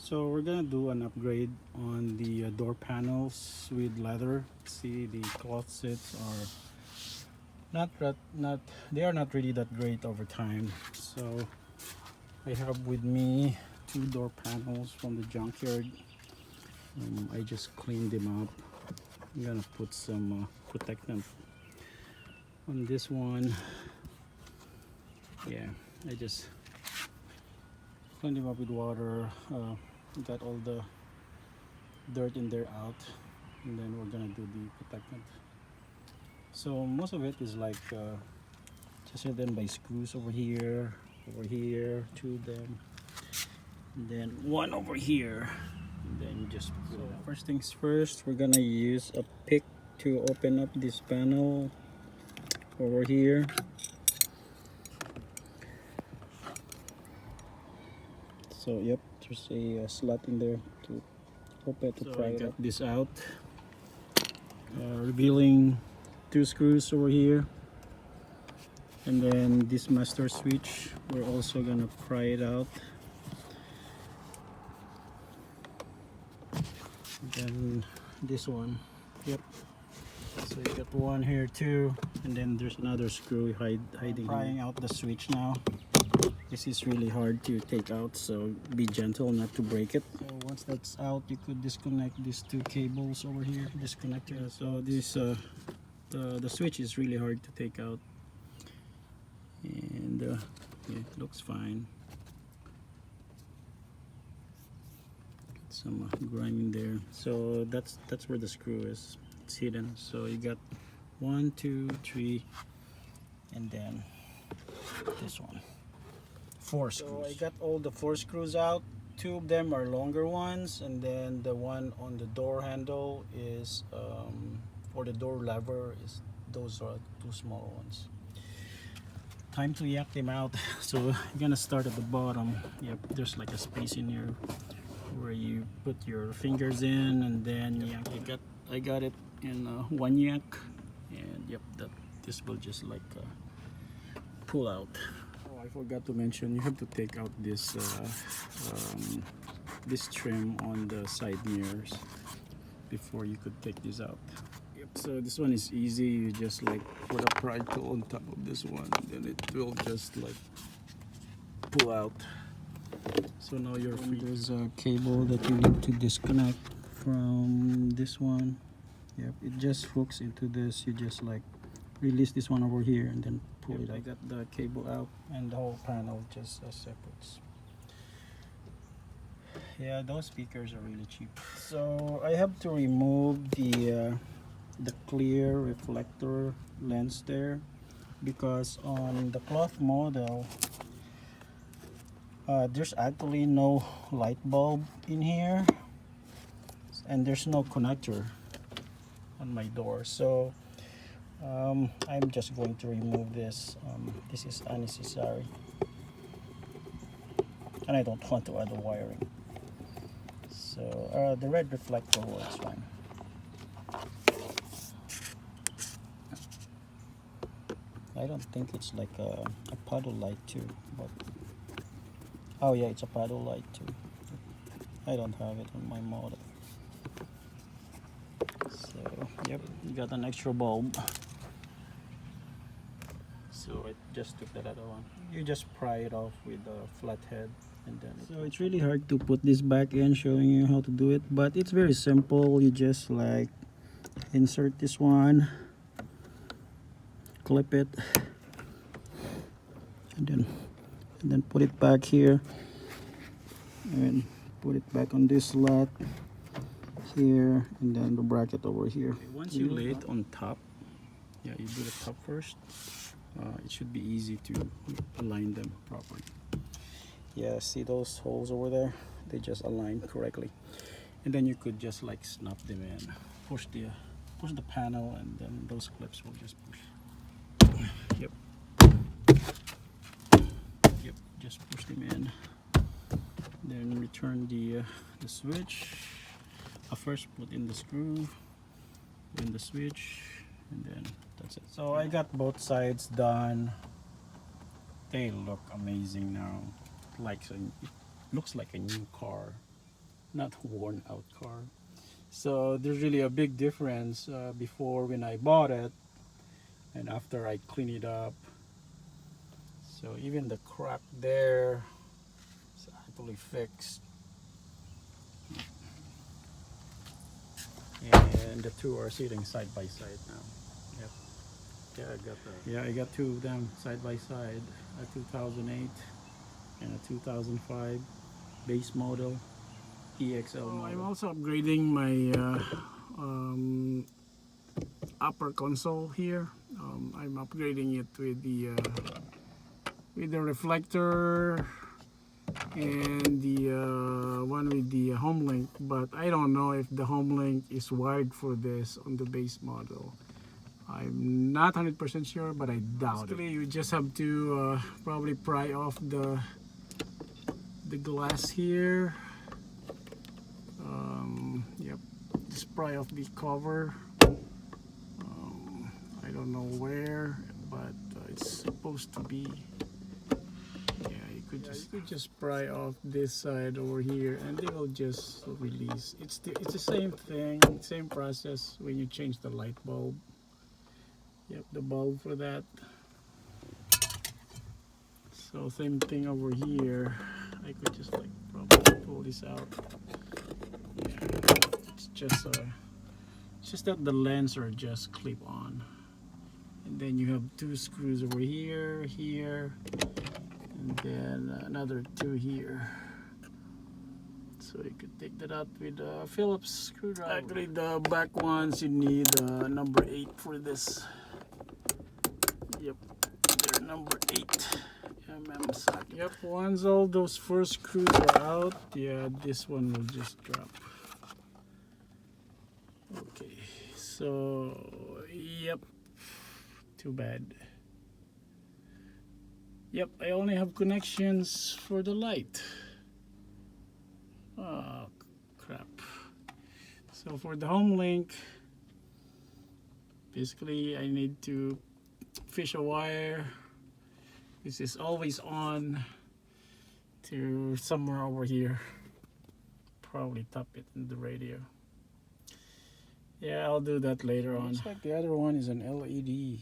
So we're gonna do an upgrade on the door panels with leather. See, the cloth seats are not they are not really that great over time. So I have with me two door panels from the junkyard. I just cleaned them up. I'm gonna put some protectant on this one. Yeah, I just cleaned them up with water. Got all the dirt in there out, and then we're gonna do the protectant. So most of it is like just hidden by screws over here, two of them, and then one over here, and then you just pull it out. First things first, we're gonna use a pick to open up this panel over here. So yep, there's a slot in there to open to pry it up. This out, revealing two screws over here, and then this master switch, we're also gonna pry it out. And then this one, yep, so you got one here too, and then there's another screw hiding. Prying out the switch now. This is really hard to take out, so be gentle not to break it. So once that's out, you could disconnect these two cables over here, disconnector. So this the switch is really hard to take out, and yeah, it looks fine. Got some grime in there, so that's where the screw is. It's hidden. So you got 1, 2, 3, and then this one. 4 screws. So I got all the 4 screws out. 2 of them are longer ones, and then the one on the door handle is for the door lever, is those are 2 small ones. Time to yank them out. So you're gonna start at the bottom. Yep, there's like a space in here where you put your fingers in, and then yank. I got it in one yank, and yep, this will just like pull out. I forgot to mention, you have to take out this this trim on the side mirrors before you could take this out. Yep, so this one is easy. You just like put a pry tool on top of this one, and then it will just like pull out. So now you're free. There's a cable that you need to disconnect from this one. Yep, it just hooks into this. You just like release this one over here and then pull it out. I got the cable out, and the whole panel just separates. Yeah, those speakers are really cheap. So I have to remove the clear reflector lens there, because on the cloth model there's actually no light bulb in here, and there's no connector on my door. So I'm just going to remove this. This is unnecessary, and I don't want to add the wiring. So the red reflector works fine. I don't think it's like a paddle light too, but oh yeah, it's a paddle light too. I don't have it on my model. So yep, you got an extra bulb. So I just took that other one. You just pry it off with a flat head, and then so it's really hard to put this back in, showing you how to do it, but it's very simple. You just like insert this one, clip it, and then put it back here, and put it back on this slot here, and then the bracket over here. Once you lay it on top, yeah, you do the top first. It should be easy to align them properly. Yeah, see those holes over there? They just align correctly, and then you could just like snap them in, push the panel, and then those clips will just push. Yep, just push them in, then return the switch. First put in the screw, then the switch, and then that's it. So I got both sides done. They look amazing now. It looks like a new car. not worn out car. So there's really a big difference before when I bought it and after I clean it up. So even the crack there is actually fixed, and the two are sitting side by side now. Yep. Yeah, I got two of them side by side, a 2008 and a 2005 base model EXL model. I'm also upgrading my upper console here. I'm upgrading it with the reflector and the one with the homelink, but I don't know if the homelink is wired for this on the base model. I'm not 100% sure, but I doubt it. You just have to probably pry off the glass here. Yep, just pry off the cover. I don't know where, but it's supposed to be. Yeah, you could just pry off this side over here, and they will just release. It's the same thing, same process when you change the light bulb. Yep, the bulb for that. So same thing over here. I could just like probably pull this out. Yeah, it's just that the lens are just clip on, and then you have two screws over here, and then another two here. So you could take that out with a Phillips screwdriver. Actually, the back ones you need number 8 for this. Yep, they're number 8 socket. Yep, once all those first screws are out, yeah, this one will just drop. Okay, so yep, too bad. Yep, I only have connections for the light. Oh crap. So for the home link, basically I need to fish a wire. This is always on to somewhere over here. Probably tap it in the radio. Yeah, I'll do that later on. Looks like the other one is an LED.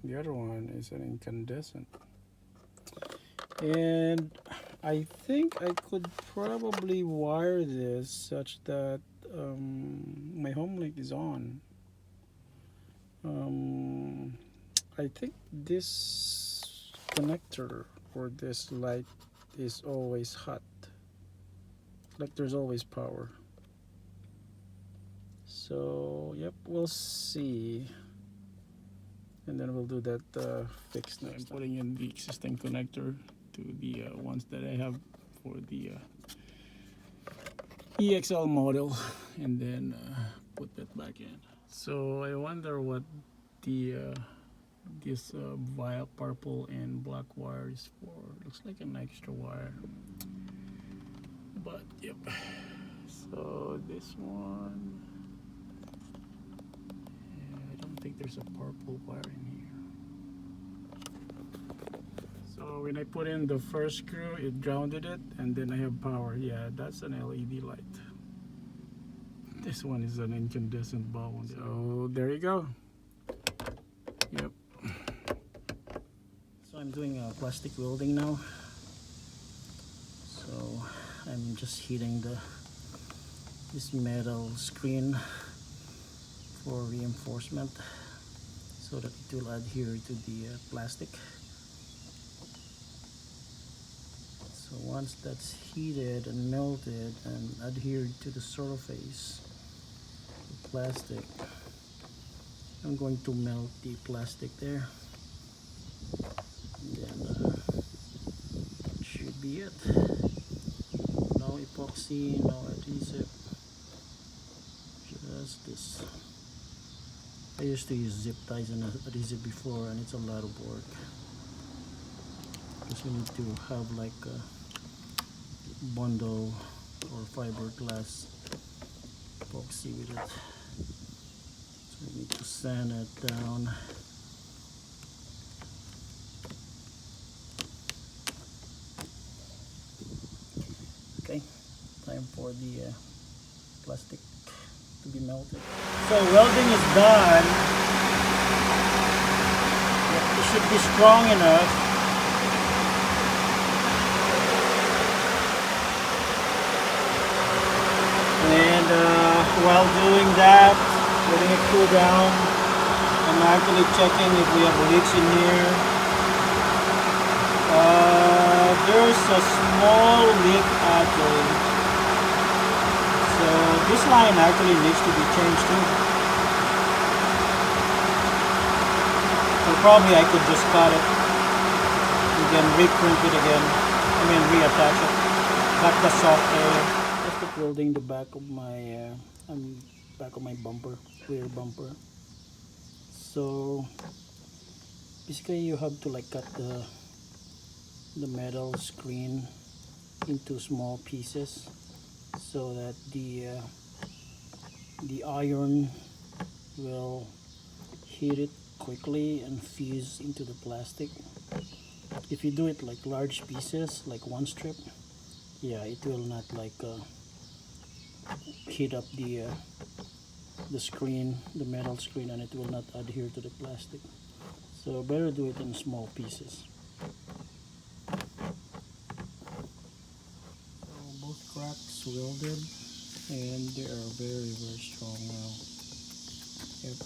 The other one is an incandescent. And I think I could probably wire this such that my home link is on. I think this connector for this light is always hot, like there's always power. So yep, we'll see, and then we'll do that fix next. I'm putting in the existing connector to the ones that I have for the EXL model, and then put that back in. So I wonder what the this violet, purple and black wire is for. Looks like an extra wire, but yep. So this one, yeah, I don't think there's a purple wire in here. So when I put in the first screw, it grounded it, and then I have power. Yeah, that's an LED light. This one is an incandescent bulb. So there you go. Yep. So I'm doing plastic welding now. So I'm just heating this metal screen for reinforcement so that it will adhere to the plastic. So once that's heated and melted and adhered to the surface of the plastic, I'm going to melt the plastic there, and then that should be it. No epoxy, no adhesive, just this. I used to use zip ties and adhesive before, and it's a lot of work because you need to have like a bundle or fiberglass epoxy with it. So we need to sand it down. Okay, time time for the plastic to be melted. So welding is done. It should be strong enough. And while doing that, letting it cool down, I'm actually checking if we have leaks in here. There's a small leak actually. So this line actually needs to be changed too. So probably I could just cut it and then re-crimp it again. I mean reattach it. Cut the soft area. Just welding the back of my bumper, rear bumper. So basically you have to like cut the metal screen into small pieces so that the iron will heat it quickly and fuse into the plastic. If you do it like large pieces, like one strip, yeah, it will not like heat up the screen, the metal screen, and it will not adhere to the plastic. So better do it in small pieces. So both cracks welded, and they are very strong now. Yep.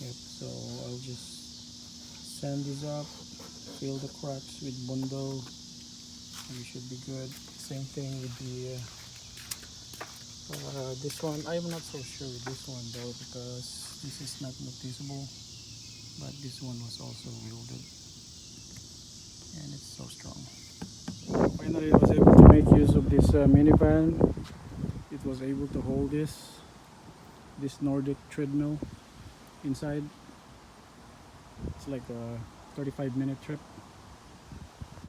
Yep. So I'll just sand this up, fill the cracks with Bondo, and we should be good. Same thing with the this one. I'm not so sure with this one though, because this is not noticeable, but this one was also welded and it's so strong. Finally I was able to make use of this minivan. It was able to hold this Nordic treadmill inside. It's like a 35-minute trip.